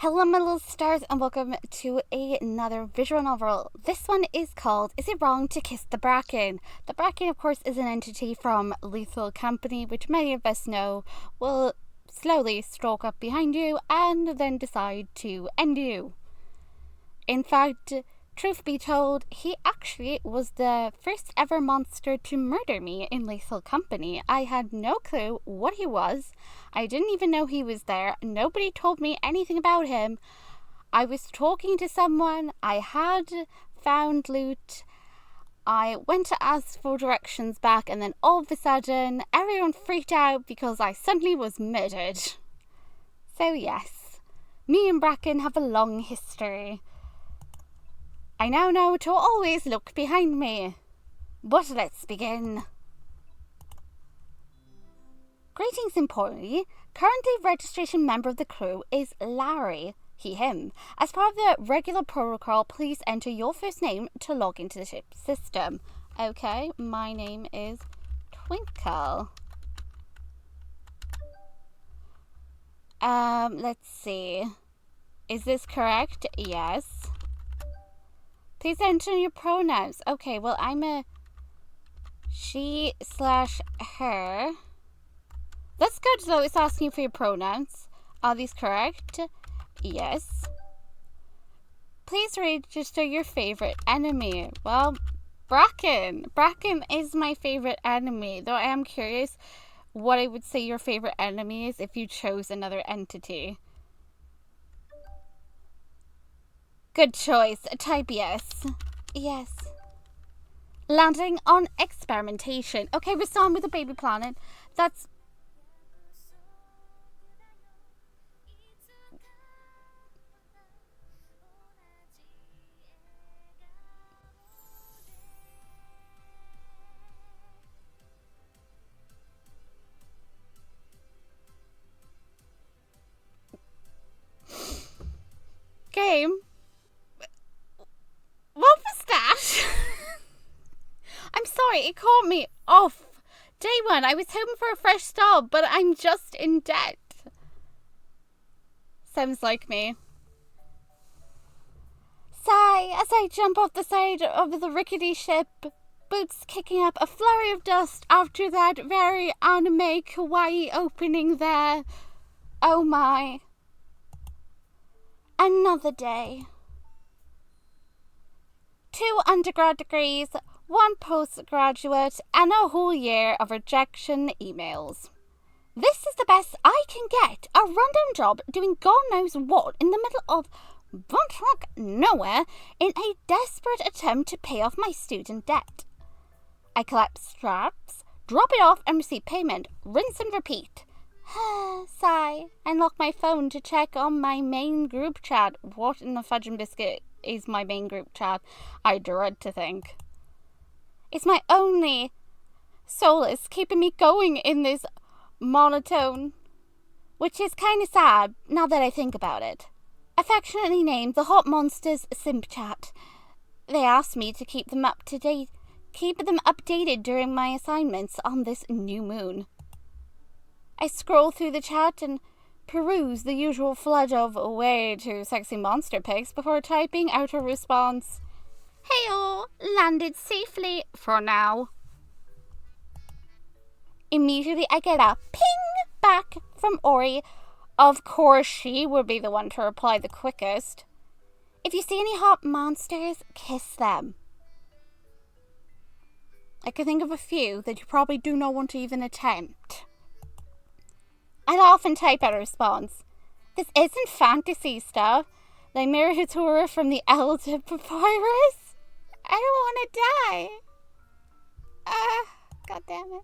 Hello my little stars and welcome to another visual novel. This one is called Is It Wrong to Kiss the Bracken? The Bracken, of course, is an entity from Lethal Company, which many of us know will slowly stalk up behind you and then decide to end you. In fact, truth be told, he actually was the first ever monster to murder me in Lethal Company. I had no clue what he was. I didn't even know he was there. Nobody told me anything about him. I was talking to someone. I had found loot. I went to ask for directions back, and then all of a sudden, everyone freaked out because I suddenly was murdered. So yes, me and Bracken have a long history. I now know to always look behind me. But let's begin. Greetings importantly. Currently registration member of the crew is Larry. He, him. As part of the regular protocol, please enter your first name to log into the ship system. Okay, my name is Twinkle. Let's see. Is this correct? Yes. Please enter your pronouns. Okay, well, I'm a she/her. That's good, though. It's asking for your pronouns. Are these correct? Yes. Please register your favorite enemy. Well, Bracken. Bracken is my favorite enemy, though I am curious what I would say your favorite enemy is if you chose another entity. Good choice. Type yes. Yes. Landing on experimentation. Okay, we're starting with a baby planet. That's... Game. What was that? I'm sorry, it caught me off. Day one, I was hoping for a fresh start, but I'm just in debt. Sounds like me. Sigh, as I jump off the side of the rickety ship, boots kicking up a flurry of dust after that very anime kawaii opening there. Oh my. Another day. 2 undergrad degrees, 1 postgraduate, and a whole year of rejection emails. This is the best I can get. A rundown job doing God knows what in the middle of buttfuck nowhere in a desperate attempt to pay off my student debt. I collect straps, drop it off and receive payment, rinse and repeat. Sigh, and lock my phone to check on my main group chat. What in the fudge and biscuit is my main group chat? I dread to think. It's my only solace keeping me going in this monotone, which is kind of sad now that I think about it. Affectionately named the Hot Monsters Simp Chat. They asked me to keep them updated during my assignments on this new moon. I scroll through the chat and peruse the usual flood of way too sexy monster pics before typing out a response. Hey-o, landed safely for now. Immediately I get a ping back from Ori. Of course she would be the one to reply the quickest. If you see any hot monsters, kiss them. I can think of a few that you probably do not want to even attempt. I'd often type out a response. This isn't fantasy stuff. Like Mirahatura from the Elder Papyrus. I don't want to die. God damn it.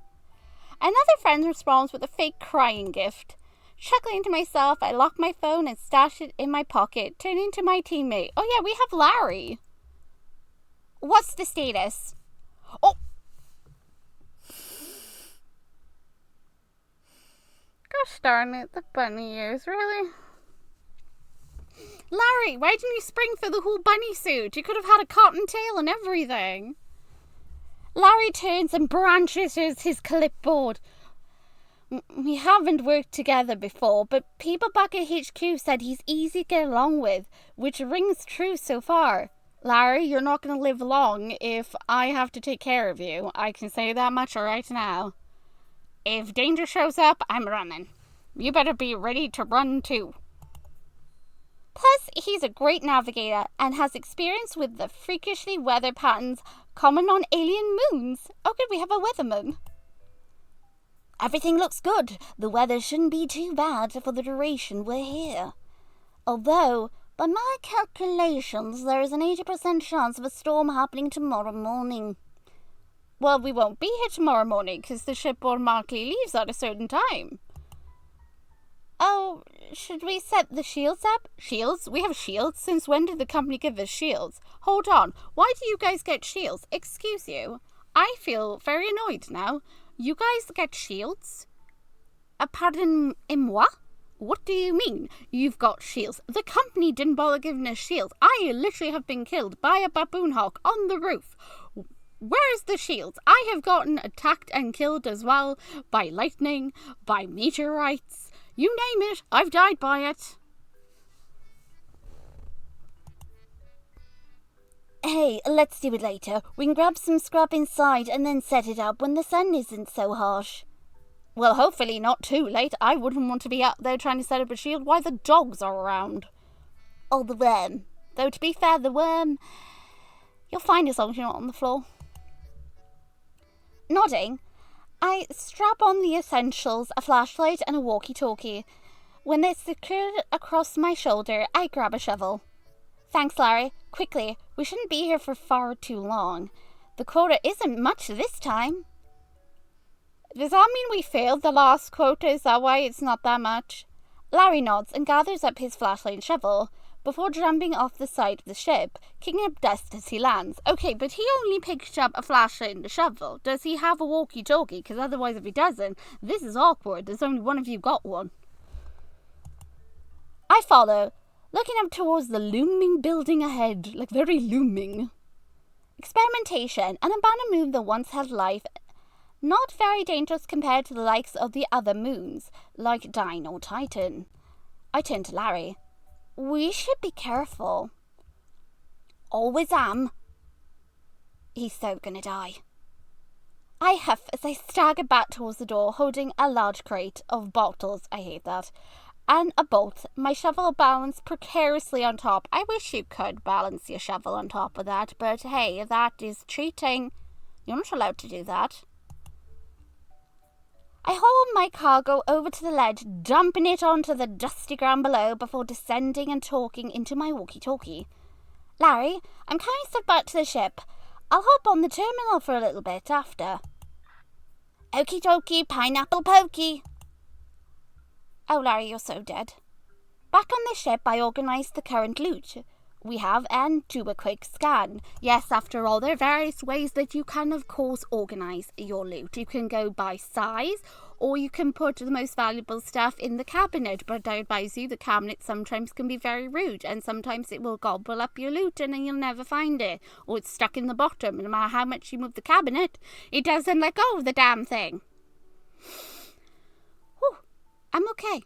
Another friend responds with a fake crying gift. Chuckling to myself, I lock my phone and stash it in my pocket, turning to my teammate. Oh yeah, we have Larry. What's the status? Oh! Gosh darn it, the bunny ears, really? Larry, why didn't you spring for the whole bunny suit? You could have had a cotton tail and everything. Larry turns and branches his clipboard. We haven't worked together before, but people back at HQ said he's easy to get along with, which rings true so far. Larry, you're not going to live long if I have to take care of you. I can say that much right now. If danger shows up, I'm running. You better be ready to run too. Plus, he's a great navigator and has experience with the freakishly weather patterns common on alien moons. Oh good, we have a weatherman. Everything looks good. The weather shouldn't be too bad for the duration we're here. Although, by my calculations, there is an 80% chance of a storm happening tomorrow morning. Well, we won't be here tomorrow morning because the ship automatically leaves at a certain time. Oh, should we set the shields up? Shields? We have shields? Since when did the company give us shields? Hold on. Why do you guys get shields? Excuse you. I feel very annoyed now. You guys get shields? Pardon-moi? What do you mean, you've got shields? The company didn't bother giving us shields. I literally have been killed by a baboon hawk on the roof. Where's the shields? I have gotten attacked and killed as well by lightning, by meteorites. You name it, I've died by it. Hey, let's do it later. We can grab some scrap inside and then set it up when the sun isn't so harsh. Well, hopefully not too late. I wouldn't want to be out there trying to set up a shield while the dogs are around. Oh, the worm. Though, to be fair, the worm... You'll find as long as you're not on the floor. Nodding, I strap on the essentials, a flashlight and a walkie-talkie. When they're secured across my shoulder, I grab a shovel. Thanks, Larry. Quickly, we shouldn't be here for far too long. The quota isn't much this time. Does that mean we failed the last quota? Is that why it's not that much? Larry nods and gathers up his flashlight and shovel before jumping off the side of the ship, kicking up dust as he lands. Okay, but he only picked up a flashlight and a shovel. Does he have a walkie-talkie? Because otherwise, if he doesn't, this is awkward. There's only one of you got one. I follow, looking up towards the looming building ahead, like very looming. Experimentation, an abandoned moon that once held life, not very dangerous compared to the likes of the other moons, like Dine or Titan. I turn to Larry. We should be careful. Always am. He's so gonna die. I huff as I stagger back towards the door, holding a large crate of bottles, I hate that, and a bolt, my shovel balanced precariously on top. I wish you could balance your shovel on top of that, but hey, that is cheating. You're not allowed to do that. I haul my cargo over to the ledge, dumping it onto the dusty ground below before descending and talking into my walkie-talkie. Larry, I'm carrying stuff back to the ship. I'll hop on the terminal for a little bit after. Okie dokie, pineapple pokey. Oh, Larry, you're so dead. Back on the ship, I organised the current loot we have and do a quick scan. Yes, after all, there are various ways that you can, of course, organise your loot. You can go by size, or you can put the most valuable stuff in the cabinet. But I advise you, the cabinet sometimes can be very rude, and sometimes it will gobble up your loot and then you'll never find it. Or it's stuck in the bottom, and no matter how much you move the cabinet, it doesn't let go of the damn thing. Whew, I'm okay.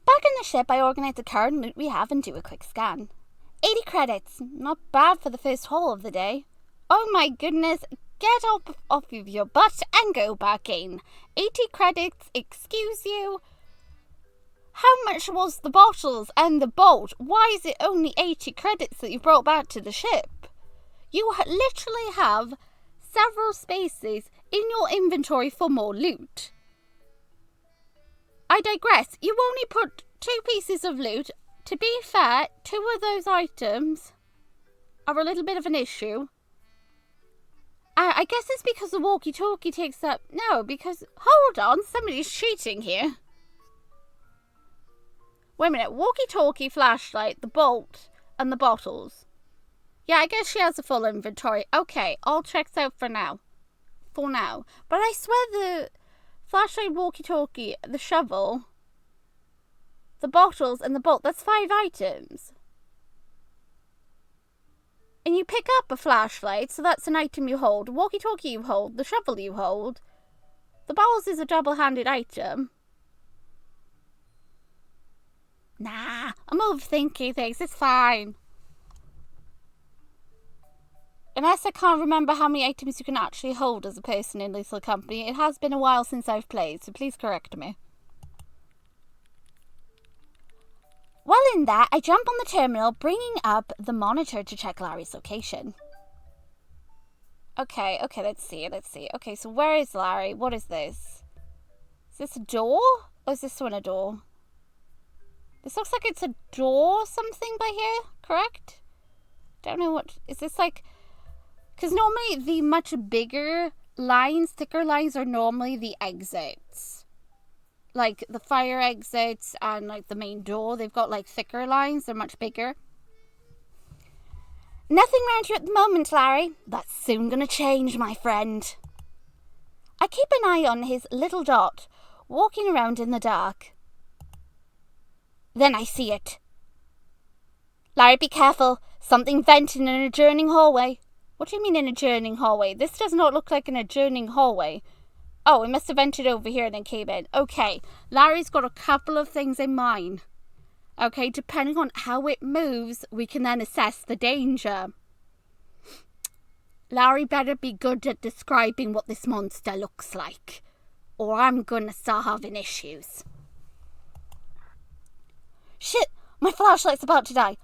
Back on the ship, I organise the current loot we have and do a quick scan. 80 credits. Not bad for the first haul of the day. Oh my goodness, get up off of your butt and go back in. 80 credits, excuse you. How much was the bottles and the bolt? Why is it only 80 credits that you brought back to the ship? You literally have several spaces in your inventory for more loot. I digress. You only put 2 pieces of loot. To be fair, 2 of those items are a little bit of an issue. I guess it's because the walkie-talkie takes up... No, because... Hold on, somebody's cheating here. Wait a minute. Walkie-talkie, flashlight, the bolt, and the bottles. Yeah, I guess she has a full inventory. Okay, all checks out for now. For now. But I swear the... flashlight, walkie-talkie, the shovel, the bottles, and the bolt. That's 5 items. And you pick up a flashlight, so that's an item you hold. Walkie-talkie you hold. The shovel you hold. The bowels is a double-handed item. Nah, I'm overthinking things. It's fine. Unless I can't remember how many items you can actually hold as a person in Lethal Company. It has been a while since I've played, so please correct me. While in that, I jump on the terminal, bringing up the monitor to check Larry's location. Okay, let's see. Okay, so where is Larry? What is this? Is this a door? Or is this one a door? This looks like it's a door something by here, correct? Don't know what... Is this like... Because normally the much bigger lines, thicker lines, are normally the exits. Like the fire exits and like the main door, they've got like thicker lines, they're much bigger. Nothing around you at the moment, Larry. That's soon gonna change, my friend. I keep an eye on his little dot, walking around in the dark. Then I see it. Larry, be careful. Something vented in an adjourning hallway. What do you mean an adjourning hallway? This does not look like an adjourning hallway. Oh, it must have vented over here and then came in. Okay, Larry's got a couple of things in mind. Okay, depending on how it moves, we can then assess the danger. Larry better be good at describing what this monster looks like, or I'm gonna start having issues. Shit, my flashlight's about to die.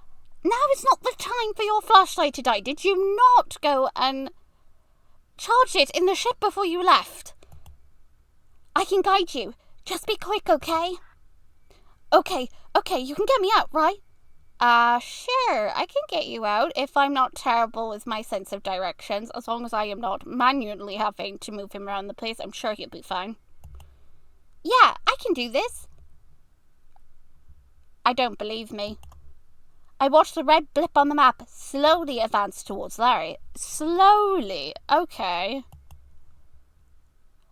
Now is not the time for your flashlight to die. Did you not go and charge it in the ship before you left? I can guide you. Just be quick, okay? Okay, you can get me out, right? Sure, I can get you out if I'm not terrible with my sense of directions. As long as I am not manually having to move him around the place, I'm sure he'll be fine. Yeah, I can do this. I don't believe me. I watched the red blip on the map slowly advance towards Larry. Slowly? Okay.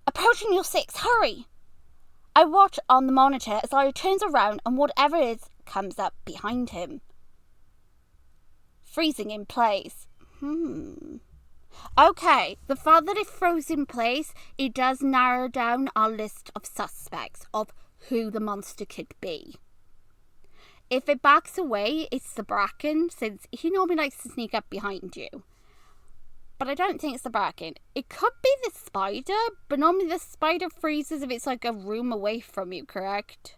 Approaching your 6, hurry! I watch on the monitor as Larry turns around and whatever it is comes up behind him. Freezing in place. Okay, the fact that it froze in place, it does narrow down our list of suspects of who the monster could be. If it backs away, it's the Bracken, since he normally likes to sneak up behind you. But I don't think it's the Bracken. It could be the spider, but normally the spider freezes if it's like a room away from you, correct?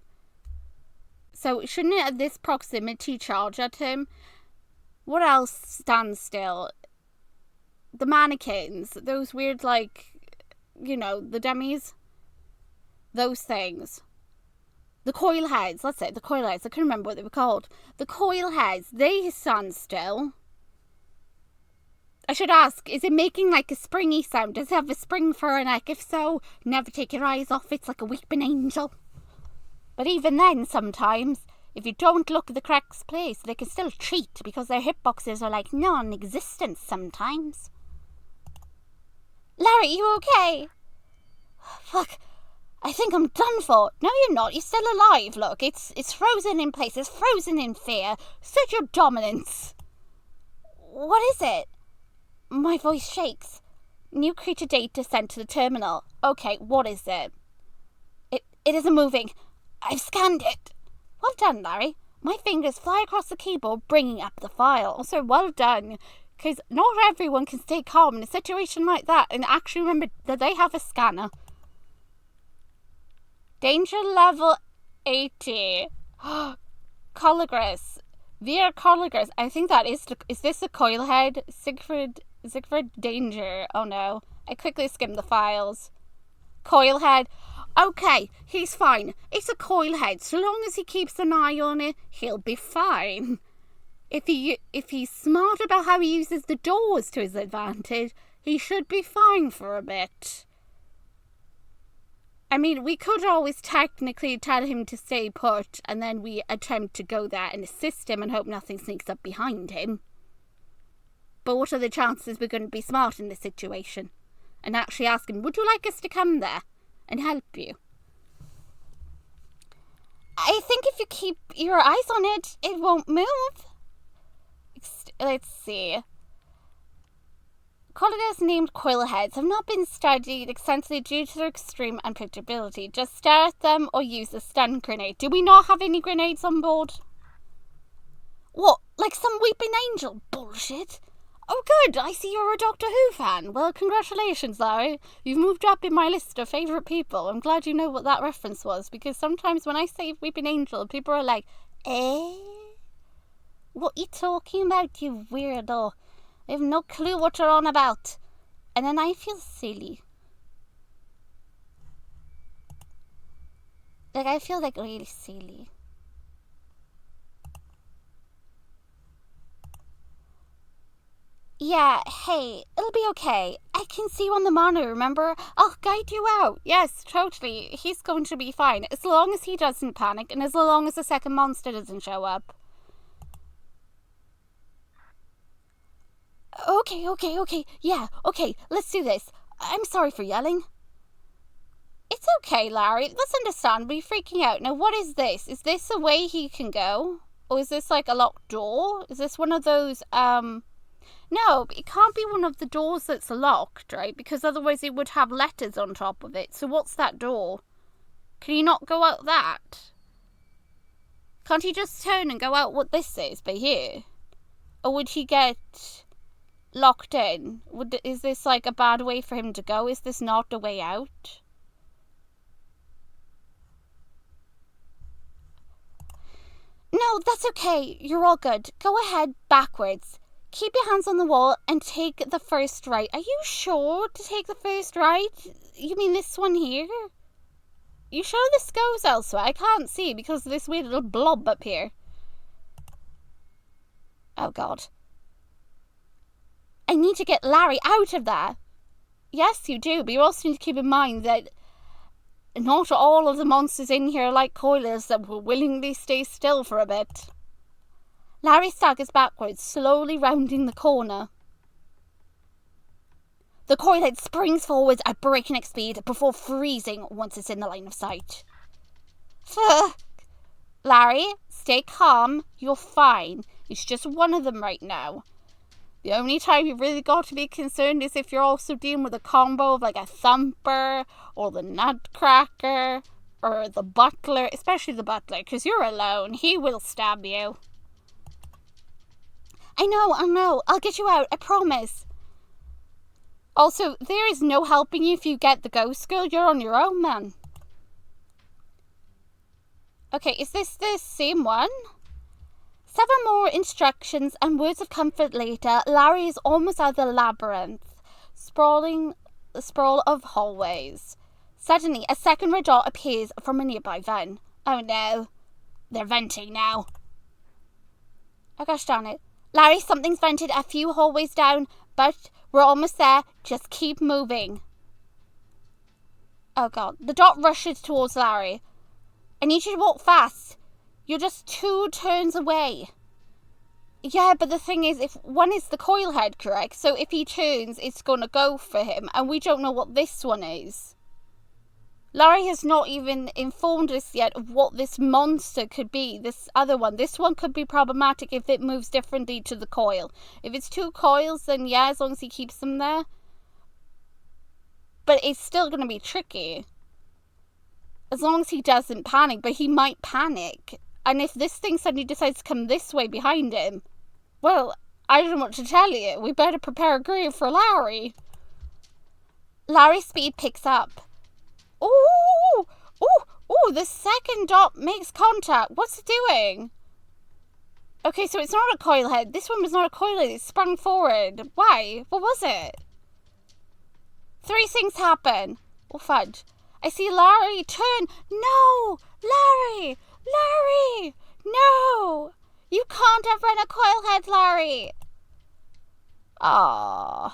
So shouldn't it at this proximity charge at him? What else stands still? The mannequins. Those weird, like, you know, the dummies. Those things. The coil heads, let's say, the coil heads. I couldn't remember what they were called. The coil heads, they stand still. I should ask, is it making like a springy sound? Does it have a spring for a neck? If so, never take your eyes off. It's like a weeping angel. But even then, sometimes, if you don't look at the correct place, they can still cheat because their hitboxes are like non-existent sometimes. Larry, you okay? Fuck. I think I'm done for. No, you're not. You're still alive. Look, it's frozen in place. It's frozen in fear. Such your dominance. What is it? My voice shakes. New creature data sent to the terminal. Okay, what is it? It isn't moving. I've scanned it. Well done, Larry. My fingers fly across the keyboard, bringing up the file. Also, well done. Because not everyone can stay calm in a situation like that and actually remember that they have a scanner. Danger level 80. Colligress. Via Colligress. I think that is this a coil head? Siegfried Danger. Oh no. I quickly skimmed the files. Coil head. Okay, he's fine. It's a coil head. So long as he keeps an eye on it, he'll be fine. If he's smart about how he uses the doors to his advantage, he should be fine for a bit. I mean, we could always technically tell him to stay put, and then we attempt to go there and assist him and hope nothing sneaks up behind him. But what are the chances we're going to be smart in this situation? And actually ask him, would you like us to come there and help you? I think if you keep your eyes on it, it won't move. Let's see. Colliers named coilheads have not been studied extensively due to their extreme unpredictability. Just stare at them or use a stun grenade. Do we not have any grenades on board? What, like some weeping angel bullshit? Oh good, I see you're a Doctor Who fan. Well, congratulations, Larry. You've moved up in my list of favourite people. I'm glad you know what that reference was, because sometimes when I say weeping angel, people are like, eh? What you talking about, you weirdo? I have no clue what you're on about. And then I feel silly. Like, I feel like really silly. Yeah, hey, it'll be okay. I can see you on the monitor, remember? I'll guide you out. Yes, totally. He's going to be fine. As long as he doesn't panic and as long as the second monster doesn't show up. Okay. Yeah, okay, let's do this. I'm sorry for yelling. It's okay, Larry. Let's understand. We're freaking out. Now, what is this? Is this a way he can go? Or is this like a locked door? Is this one of those, No, it can't be one of the doors that's locked, right? Because otherwise it would have letters on top of it. So what's that door? Can you not go out that? Can't he just turn and go out what this is by here? Or would he get locked in? Is this like a bad way for him to go? Is this not a way out? No, that's okay. You're all good. Go ahead backwards. Keep your hands on the wall and take the first right. Are you sure to take the first right? You mean this one here? You sure this goes elsewhere? I can't see because of this weird little blob up here. Oh god. I need to get Larry out of there. Yes, you do, but you also need to keep in mind that not all of the monsters in here are like coilers that will willingly stay still for a bit. Larry staggers backwards, slowly rounding the corner. The coilhead springs forwards at breakneck speed before freezing once it's in the line of sight. Fuck! Larry, stay calm. You're fine. It's just one of them right now. The only time you really got to be concerned is if you're also dealing with a combo of like a thumper or the nutcracker or the butler, especially the butler, because you're alone. He will stab you. I know. I'll get you out, I promise. Also, there is no helping you if you get the ghost girl. You're on your own, man. Okay, is this the same one? Several more instructions and words of comfort later, Larry is almost out of the labyrinth, sprawl of hallways. Suddenly, a second red dot appears from a nearby vent. Oh no, they're venting now. Oh gosh darn it. Larry, something's vented a few hallways down, but we're almost there. Just keep moving. Oh god, the dot rushes towards Larry. I need you to walk fast. You're just 2 turns away. Yeah, but the thing is, if one is the coil head, correct? So if he turns, it's going to go for him. And we don't know what this one is. Larry has not even informed us yet of what this monster could be. This other one. This one could be problematic if it moves differently to the coil. If it's 2 coils, then yeah, as long as he keeps them there. But it's still going to be tricky. As long as he doesn't panic. But he might panic. And if this thing suddenly decides to come this way behind him, well, I don't know what to tell you. We better prepare a grave for Larry. Larry's speed picks up. Ooh! The second dot makes contact. What's it doing? Okay, so it's not a coil head. This one was not a coil head. It sprung forward. Why? What was it? 3 things happen. Oh, fudge. I see Larry turn. No! Larry! No! You can't have run a coil head, Larry. Aww.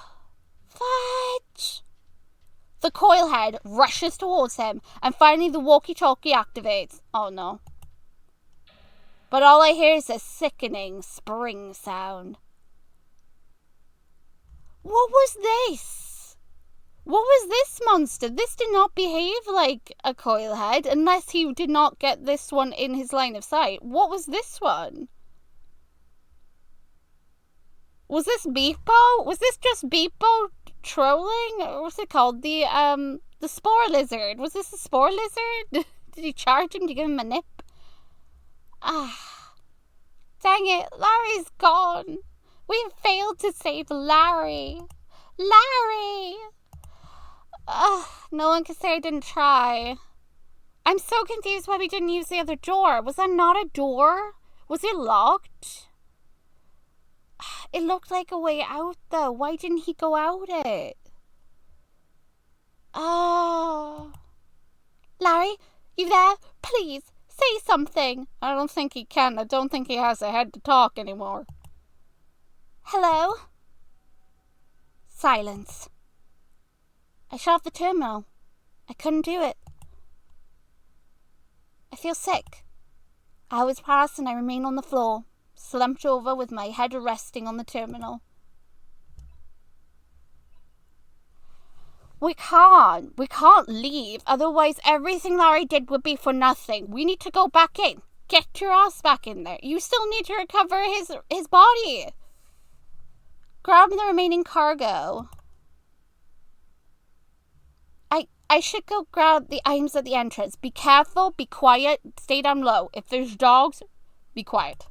Fudge. The coil head rushes towards him, and finally the walkie-talkie activates. Oh no. But all I hear is a sickening spring sound. What was this? What was this monster? This did not behave like a coil head, unless he did not get this one in his line of sight. What was this one? Was this Beepo? Was this just Beepo trolling? Or what's it called? The spore lizard. Was this a spore lizard? Did he charge him to give him a nip? Ah, dang it. Larry's gone. We failed to save Larry. Larry! No one can say I didn't try. I'm so confused why we didn't use the other door. Was that not a door? Was it locked? It looked like a way out, though. Why didn't he go out it? Oh. Larry, you there? Please, say something. I don't think he can. I don't think he has a head to talk anymore. Hello? Silence. I shut off the terminal. I couldn't do it. I feel sick. Hours pass and I remain on the floor, slumped over with my head resting on the terminal. We can't leave, otherwise everything Larry did would be for nothing. We need to go back in. Get your ass back in there. You still need to recover his body. Grab the remaining cargo. I should go grab the items at the entrance. Be careful, be quiet, stay down low. If there's dogs, be quiet.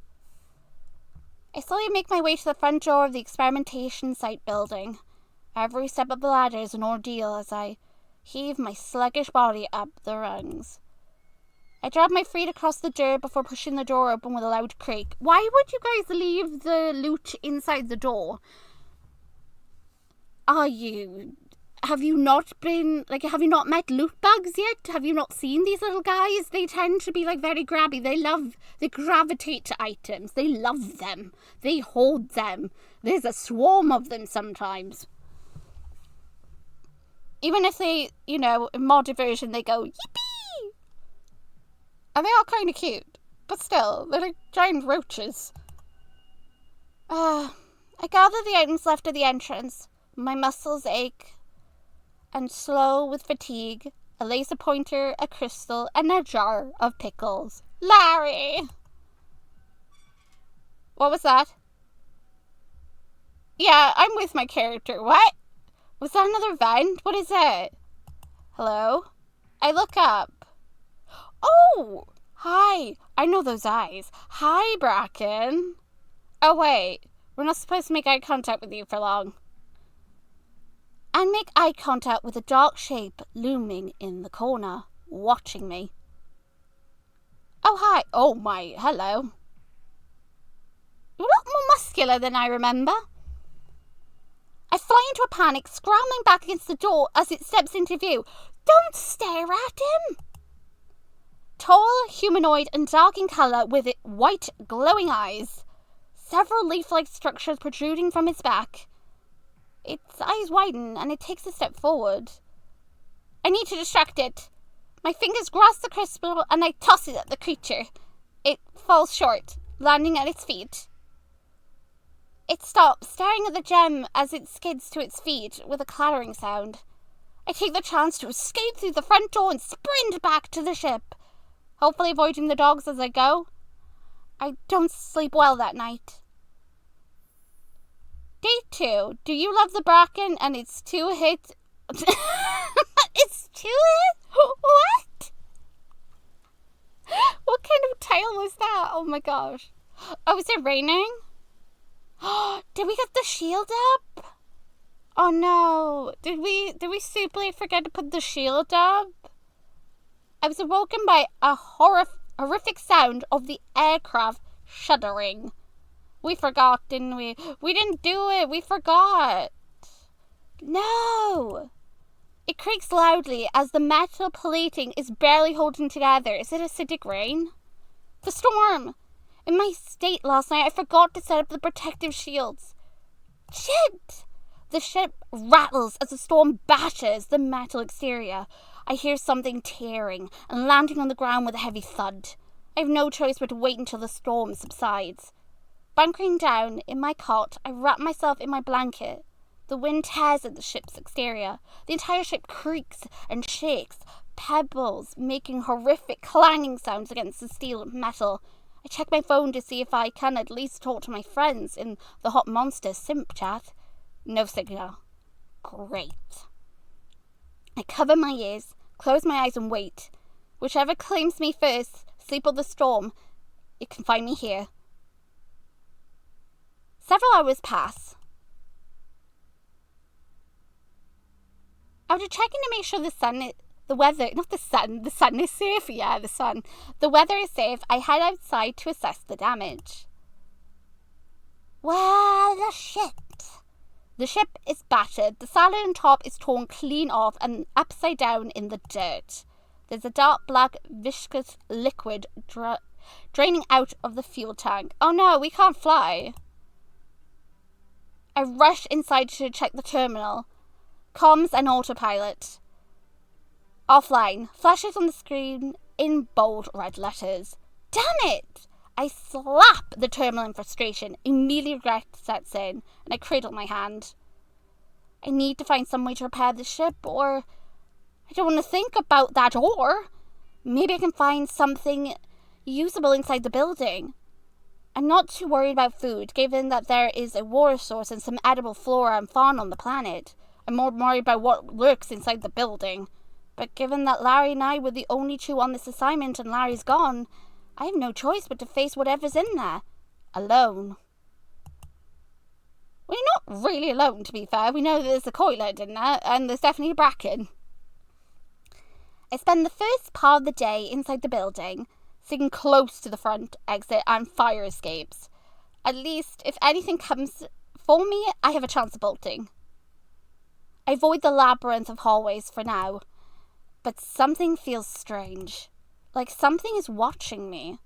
I slowly make my way to the front door of the experimentation site building. Every step of the ladder is an ordeal as I heave my sluggish body up the rungs. I drag my feet across the dirt before pushing the door open with a loud creak. Why would you guys leave the loot inside the door? Have you not met loot bugs yet? Have you not seen these little guys? They tend to be very grabby. They gravitate to items. They love them. They hold them. There's a swarm of them sometimes. Even if they, in modded version, they go, yippee! And they are kind of cute. But still, they're like giant roaches. I gather the items left at the entrance. My muscles ache. And slow with fatigue, a laser pointer, a crystal, and a jar of pickles. Larry! What was that? Yeah, I'm with my character. What? Was that another vent? What is it? Hello? I look up. Oh! Hi! I know those eyes. Hi, Bracken. Oh, wait. We're not supposed to make eye contact with you for long. And make eye contact with a dark shape looming in the corner, watching me. Oh, hi. Oh, my. Hello. You're a lot more muscular than I remember. I fly into a panic, scrambling back against the door as it steps into view. Don't stare at him. Tall, humanoid, and dark in colour with white, glowing eyes. Several leaf-like structures protruding from its back. Its eyes widen, and it takes a step forward. I need to distract it. My fingers grasp the crystal, and I toss it at the creature. It falls short, landing at its feet. It stops, staring at the gem as it skids to its feet with a clattering sound. I take the chance to escape through the front door and sprint back to the ship, hopefully avoiding the dogs as I go. I don't sleep well that night. Day 2. Do you love the Bracken and its 2 hits? It's 2 hits? What? What kind of title was that? Oh my gosh. Oh, is it raining? Did we get the shield up? Oh no. Did we stupidly forget to put the shield up? I was awoken by a horrific sound of the aircraft shuddering. We forgot, didn't we? We didn't do it. We forgot. No. It creaks loudly as the metal plating is barely holding together. Is it acidic rain? The storm. In my state last night, I forgot to set up the protective shields. Shit! The ship rattles as the storm bashes the metal exterior. I hear something tearing and landing on the ground with a heavy thud. I have no choice but to wait until the storm subsides. Bunkering down in my cot, I wrap myself in my blanket. The wind tears at the ship's exterior. The entire ship creaks and shakes, pebbles making horrific clanging sounds against the steel and metal. I check my phone to see if I can at least talk to my friends in the Hot Monster simp chat. No signal. Great. I cover my ears, close my eyes and wait. Whichever claims me first, sleep or the storm, you can find me here. Several hours pass. After checking to make sure the sun is safe. Yeah, the sun. The weather is safe. I head outside to assess the damage. Well, the shit. The ship is battered. The sail on top is torn clean off and upside down in the dirt. There's a dark black viscous liquid draining out of the fuel tank. Oh no, we can't fly. I rush inside to check the terminal. Comms and autopilot. Offline. Flashes on the screen in bold red letters. Damn it! I slap the terminal in frustration. Immediate regret sets in, and I cradle my hand. I need to find some way to repair the ship, or... I don't want to think about that, or... Maybe I can find something usable inside the building. I'm not too worried about food, given that there is a water source and some edible flora and fauna on the planet. I'm more worried about what lurks inside the building. But given that Larry and I were the only two on this assignment and Larry's gone, I have no choice but to face whatever's in there. Alone. We're not really alone, to be fair. We know that there's a Coilhead in there, and there's definitely a Bracken. I spend the first part of the day inside the building, sitting close to the front exit and fire escapes. At least, if anything comes for me, I have a chance of bolting. I avoid the labyrinth of hallways for now, but something feels strange. Like something is watching me.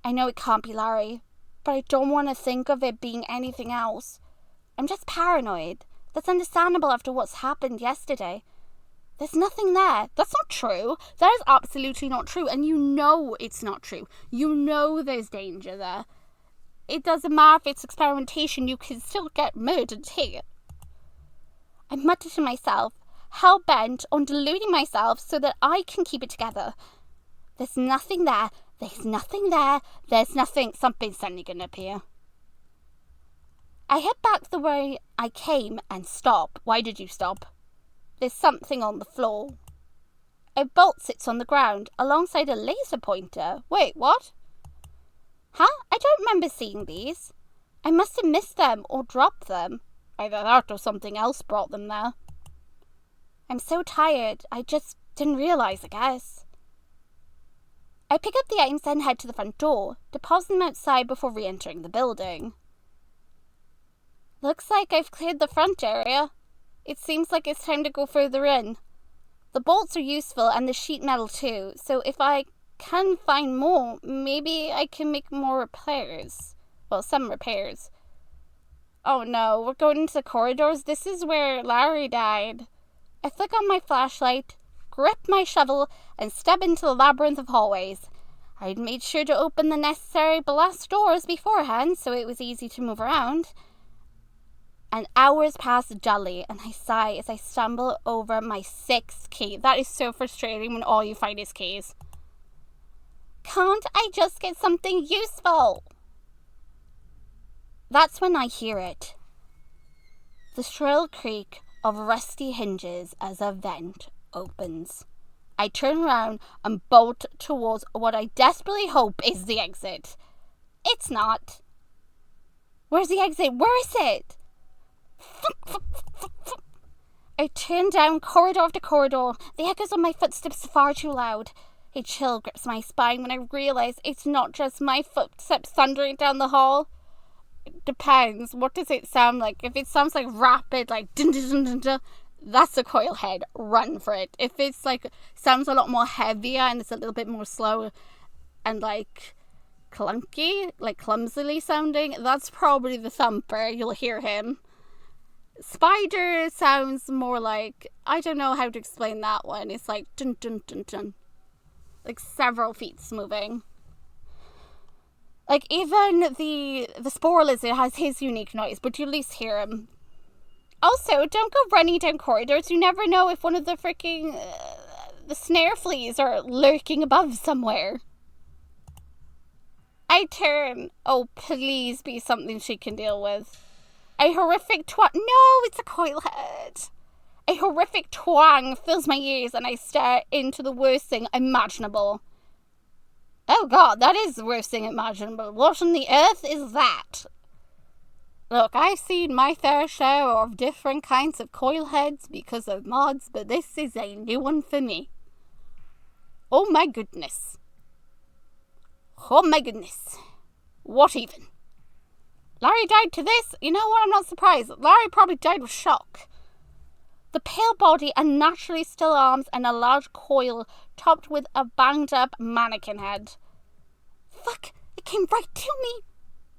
I know it can't be Larry, but I don't want to think of it being anything else. I'm just paranoid. That's understandable after what's happened yesterday. There's nothing there. That's not true. That is absolutely not true. And you know it's not true. You know there's danger there. It doesn't matter if it's experimentation. You can still get murdered here. I mutter to myself, hell-bent on deluding myself so that I can keep it together. There's nothing there. There's nothing there. There's nothing. Something's suddenly going to appear. I head back the way I came and stop. Why did you stop? There's something on the floor. A bolt sits on the ground alongside a laser pointer. Wait, what? Huh? I don't remember seeing these. I must have missed them or dropped them. Either that or something else brought them there. I'm so tired. I just didn't realize, I guess. I pick up the items and head to the front door, deposit them outside before re-entering the building. Looks like I've cleared the front area. It seems like it's time to go further in. The bolts are useful and the sheet metal too, so if I can find more, maybe I can make more repairs. Well, some repairs. Oh no, we're going into the corridors. This is where Larry died. I flick on my flashlight, grip my shovel, and step into the labyrinth of hallways. I'd made sure to open the necessary blast doors beforehand, so it was easy to move around. And hours pass dully, and I sigh as I stumble over my 6th key. That is so frustrating when all you find is keys. Can't I just get something useful? That's when I hear it. The shrill creak of rusty hinges as a vent opens. I turn around and bolt towards what I desperately hope is the exit. It's not. Where's the exit? Where is it? I turn down corridor after corridor. The echoes of my footsteps are far too loud. A chill grips my spine when I realize it's not just my footsteps thundering down the hall. It depends. What does it sound like? If it sounds like rapid, like dun dun dun dun dun, that's a coil head. Run for it. If it's like sounds a lot more heavier and it's a little bit more slow and like clunky, like clumsily sounding, that's probably the thumper. You'll hear him. Spider sounds more like, I don't know how to explain that one. It's like dun dun dun dun, like several feet moving. Like even the spore lizard has his unique noise, but you at least hear him. Also, don't go running down corridors. You never know if one of the freaking the snare fleas are lurking above somewhere. I I turn. Oh, please be something she can deal with. A horrific No, it's a coil head. A horrific twang fills my ears and I stare into the worst thing imaginable. Oh god, that is the worst thing imaginable. What on the earth is that? Look, I've seen my fair share of different kinds of coil heads because of mods, but this is a new one for me. Oh my goodness. Oh my goodness. What even? Larry died to this? You know what? I'm not surprised. Larry probably died of shock. The pale body, unnaturally still arms, and a large coil topped with a banged-up mannequin head. Fuck! It came right to me!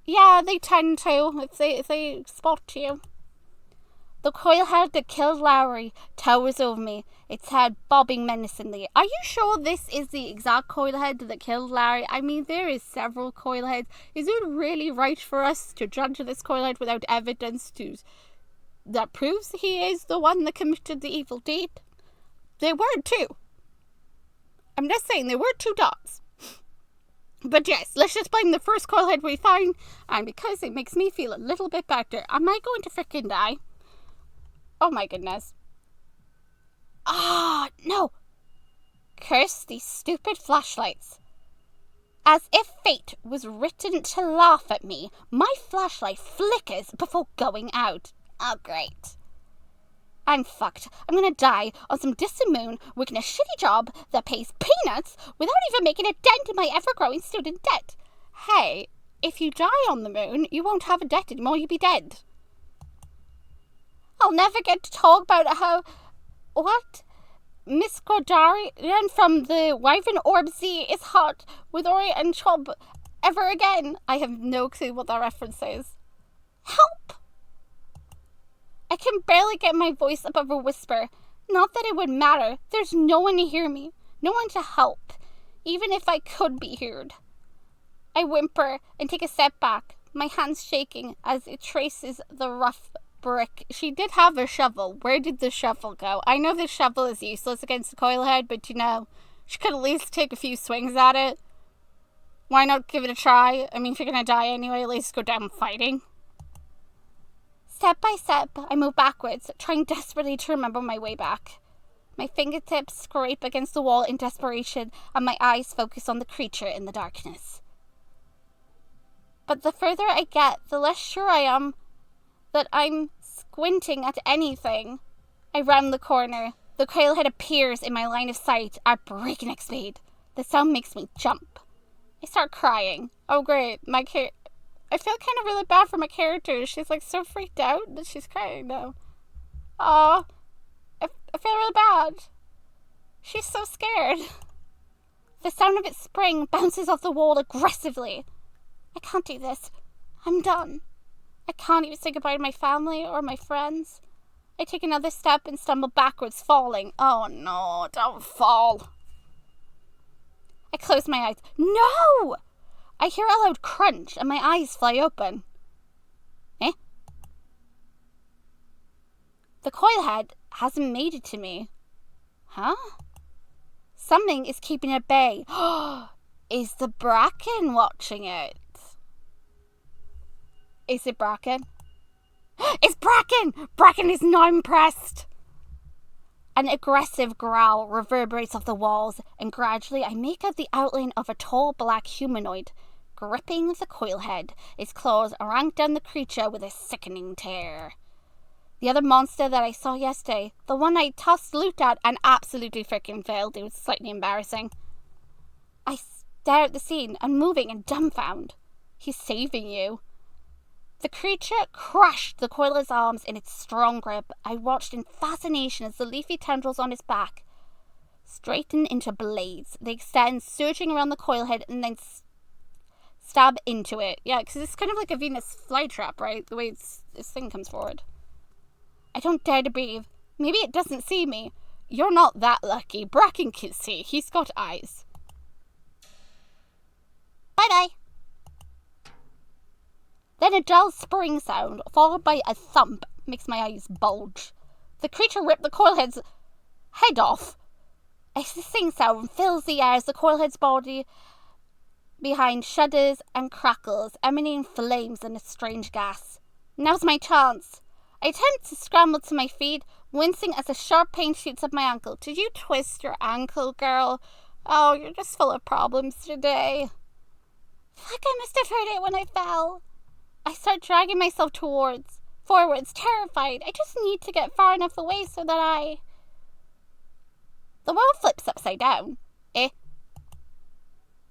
Yeah, they tend to, if they spot you. The coil head that killed Larry towers over me, its head bobbing menacingly. Are you sure this is the exact coil head that killed Larry? I mean, there is several coil heads. Is it really right for us to judge this coil head without evidence that proves he is the one that committed the evil deed? There were two. I'm just saying, there were two dots. But yes, let's just blame the first coil head we find, and because it makes me feel a little bit better, am I going to frickin' die? Oh my goodness. No. Curse these stupid flashlights. As if fate was written to laugh at me, my flashlight flickers before going out. Oh, great. I'm fucked. I'm gonna die on some distant moon working a shitty job that pays peanuts without even making a dent in my ever-growing student debt. Hey, if you die on the moon, you won't have a debt anymore, you'll be dead. I'll never get to talk about how... What? Miss Gordarian from the Wyvern Orb Sea is hot with Ori and Chub ever again. I have no clue what that reference is. Help! I can barely get my voice above a whisper. Not that it would matter. There's no one to hear me. No one to help. Even if I could be heard. I whimper and take a step back, my hands shaking as it traces the rough brick. She did have a shovel. Where did the shovel go? I know the shovel is useless against the coil head, but you know, she could at least take a few swings at it. Why not give it a try? I mean, if you're gonna die anyway, at least go down fighting. Step by step, I move backwards, trying desperately to remember my way back. My fingertips scrape against the wall in desperation, and my eyes focus on the creature in the darkness. But the further I get, the less sure I am that I'm squinting at anything. I round the corner. The coil head appears in my line of sight at breakneck speed. The sound makes me jump. I start crying. Oh great, I feel kind of really bad for my character. She's like so freaked out that she's crying now. Aw, I feel really bad. She's so scared. The sound of its spring bounces off the wall aggressively. I can't do this. I'm done. I can't even say goodbye to my family or my friends. I take another step and stumble backwards, falling. Oh no, don't fall. I close my eyes. No! I hear a loud crunch and my eyes fly open. Eh? The coil head hasn't made it to me. Huh? Something is keeping it at bay. Is the Bracken watching it? Is it Bracken? It's Bracken! Bracken is not impressed! An aggressive growl reverberates off the walls, and gradually I make out the outline of a tall black humanoid, gripping the coil head, its claws rank down the creature with a sickening tear. The other monster that I saw yesterday, the one I tossed loot at and absolutely freaking failed, it was slightly embarrassing. I stare at the scene, unmoving and dumbfounded. He's saving you. The creature crushed the coil's arms in its strong grip. I watched in fascination as the leafy tendrils on its back straighten into blades. They extend, surging around the coil head, and then stab into it. Yeah, because it's kind of like a Venus flytrap, right? The way this thing comes forward. I don't dare to breathe. Maybe it doesn't see me. You're not that lucky. Bracken can see. He's got eyes. Bye-bye. Then a dull spring sound, followed by a thump, makes my eyes bulge. The creature ripped the coilhead's head off. A hissing sound fills the air as the coilhead's body behind shudders and crackles, emanating flames and a strange gas. Now's my chance. I attempt to scramble to my feet, wincing as a sharp pain shoots up my ankle. Did you twist your ankle, girl? Oh, you're just full of problems today. Fuck, I must have heard it when I fell. I start dragging myself forwards, terrified. I just need to get far enough away so that the world flips upside down.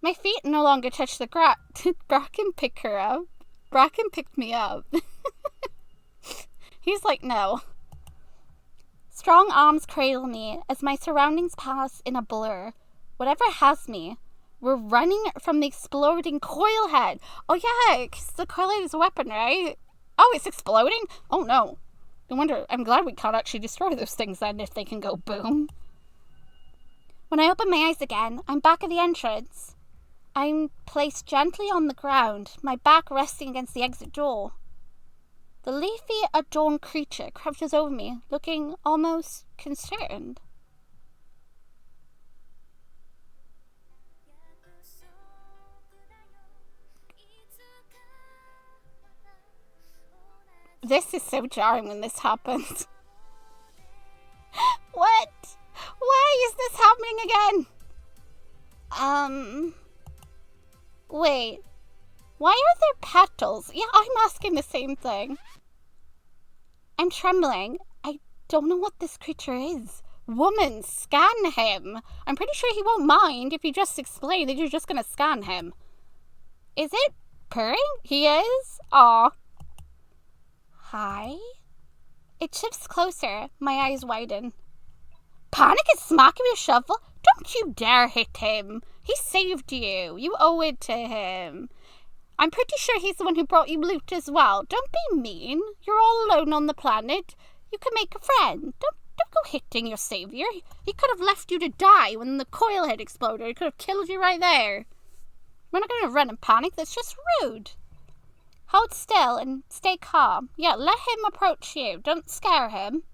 My feet no longer touch the ground. Did Bracken pick her up? Bracken picked me up. He's like, no. Strong arms cradle me as my surroundings pass in a blur. Whatever has me, we're running from the exploding coil head. Oh yeah, because the coil head is a weapon, right? Oh, it's exploding? Oh no. No wonder, I'm glad we can't actually destroy those things then if they can go boom. When I open my eyes again, I'm back at the entrance. I'm placed gently on the ground, my back resting against the exit door. The leafy, adorned creature crouches over me, looking almost concerned. This is so jarring when this happens. What? Why is this happening again? Wait. Why are there petals? Yeah, I'm asking the same thing. I'm trembling. I don't know what this creature is. Woman, scan him. I'm pretty sure he won't mind if you just explain that you're just gonna scan him. Is it purring? He is? Aw. Hi? It shifts closer. My eyes widen. Panic is smacking with a shovel? Don't you dare hit him. He saved you. You owe it to him. I'm pretty sure he's the one who brought you loot as well. Don't be mean. You're all alone on the planet. You can make a friend. Don't go hitting your savior. He could have left you to die when the coil head exploded. He could have killed you right there. We're not going to run and panic. That's just rude. Hold still and stay calm. Yeah, let him approach you. Don't scare him.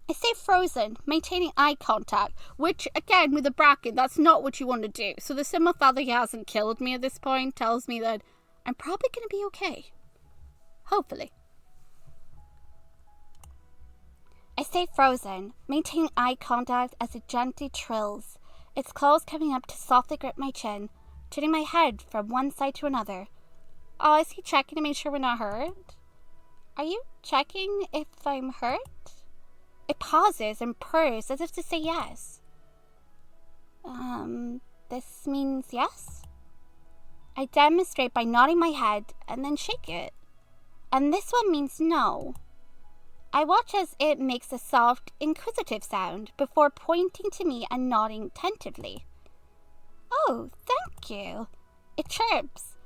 I stay frozen, maintaining eye contact, which, again, with the Bracken, that's not what you want to do. So the simple fact that he hasn't killed me at this point tells me that I'm probably going to be okay. Hopefully. I stay frozen, maintaining eye contact as it gently trills, its claws coming up to softly grip my chin, turning my head from one side to another. Oh, is he checking to make sure we're not hurt? Are you checking if I'm hurt? It pauses and purrs as if to say yes. This means yes? I demonstrate by nodding my head and then shake it. And this one means no. I watch as it makes a soft, inquisitive sound before pointing to me and nodding tentatively. Oh, thank you. It chirps.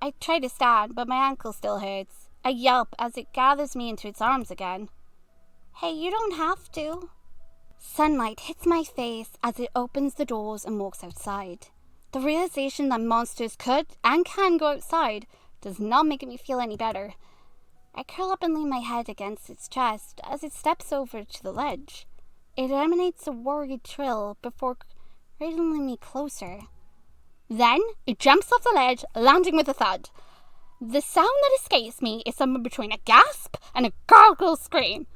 I try to stand, but my ankle still hurts. I yelp as it gathers me into its arms again. Hey, you don't have to. Sunlight hits my face as it opens the doors and walks outside. The realization that monsters could and can go outside does not make me feel any better. I curl up and lean my head against its chest as it steps over to the ledge. It emanates a worried trill before cradling me closer. Then it jumps off the ledge, landing with a thud. The sound that escapes me is somewhere between a gasp and a gargle scream.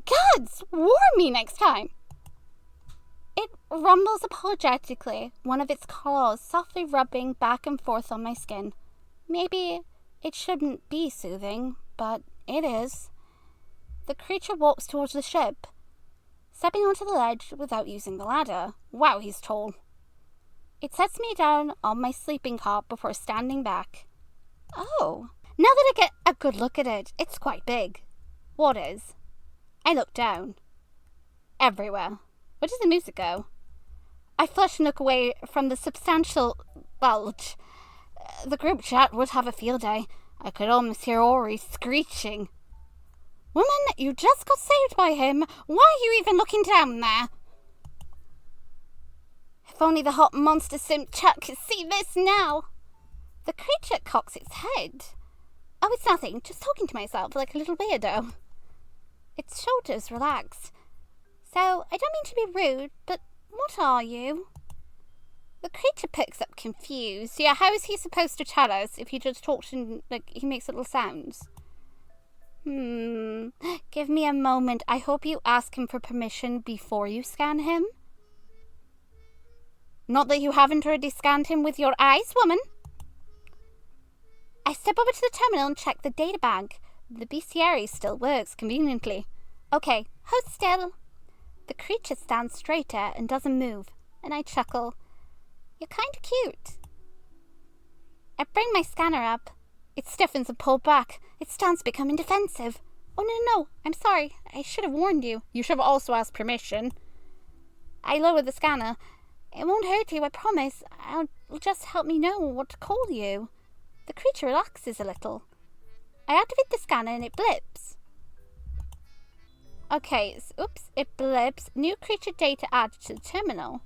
Gods, warn me next time. It rumbles apologetically, one of its claws softly rubbing back and forth on my skin. Maybe it shouldn't be soothing, but it is. The creature walks towards the ship, stepping onto the ledge without using the ladder. Wow, he's tall. It sets me down on my sleeping cot before standing back. Oh, now that I get a good look at it, it's quite big. What is? I look down. Everywhere. Where does the music go? I flush and look away from the substantial bulge. The group chat would have a field day. I could almost hear Ori screeching. Woman, you just got saved by him. Why are you even looking down there? If only the hot monster sim chat could see this now. The creature cocks its head. Oh, it's nothing. Just talking to myself like a little weirdo. Its shoulders relax. So, I don't mean to be rude, but what are you? The creature picks up confused. Yeah, how is he supposed to tell us if he just talks and, like, he makes little sounds? Give me a moment. I hope you ask him for permission before you scan him. Not that you haven't already scanned him with your eyes, woman. I step over to the terminal and check the data bank. The bestiary still works conveniently. Okay, hold still. The creature stands straighter and doesn't move, and I chuckle. You're kind of cute. I bring my scanner up. It stiffens and pulls back. It stands becoming defensive. Oh, no, I'm sorry. I should have warned you. You should have also asked permission. I lower the scanner. It won't hurt you, I promise. It'll just help me know what to call you. The creature relaxes a little. I activate the scanner and it blips. Okay, oops, it blips. New creature data added to the terminal.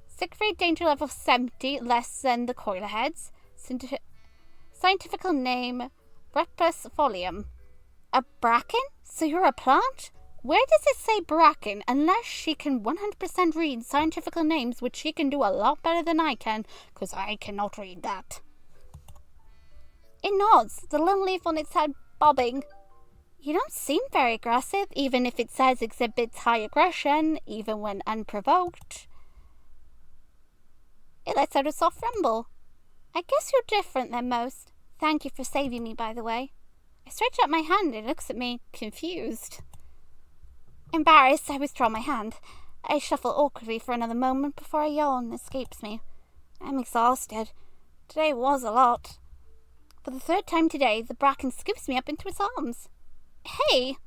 Siegfried danger level 70, less than the coiler heads. Scientific name, Repus folium. A bracken? So you're a plant? Where does it say bracken? Unless she can 100% read scientific names, which she can do a lot better than I can, because I cannot read that. It nods, the little leaf on its head bobbing. You don't seem very aggressive, even if it says exhibits high aggression, even when unprovoked. It lets out a soft rumble. I guess you're different than most. Thank you for saving me, by the way. I stretch out my hand and it looks at me, confused. Embarrassed, I withdraw my hand. I shuffle awkwardly for another moment before a yawn escapes me. I'm exhausted. Today was a lot. For the third time today, the bracken scoops me up into its arms. Hey!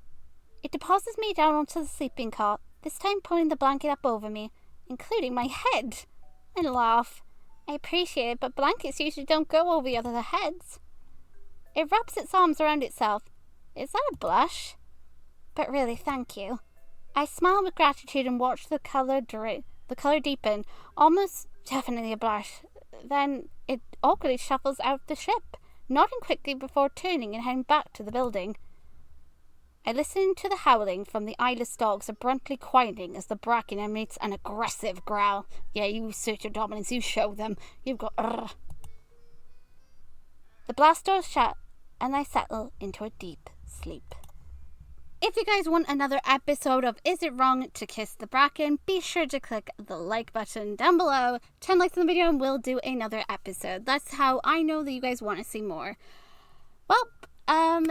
It deposits me down onto the sleeping cot, this time pulling the blanket up over me, including my head. I laugh. I appreciate it, but blankets usually don't go over the other heads. It wraps its arms around itself. Is that a blush? But really, thank you. I smile with gratitude and watch the color deepen, almost definitely a blush. Then it awkwardly shuffles out the ship, nodding quickly before turning and heading back to the building. I listen to the howling from the eyeless dogs abruptly quieting as the bracken emits an aggressive growl. Yeah, you assert your dominance, you show them. You've got... The blast doors shut, and I settle into a deep sleep. If you guys want another episode of Is It Wrong to Kiss the Bracken, be sure to click the like button down below. 10 likes on the video and we'll do another episode. That's how I know that you guys want to see more. Well,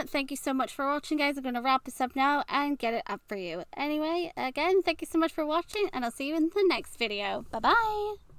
thank you so much for watching, guys. I'm going to wrap this up now and get it up for you. Anyway, again, thank you so much for watching, and I'll see you in the next video. Bye-bye!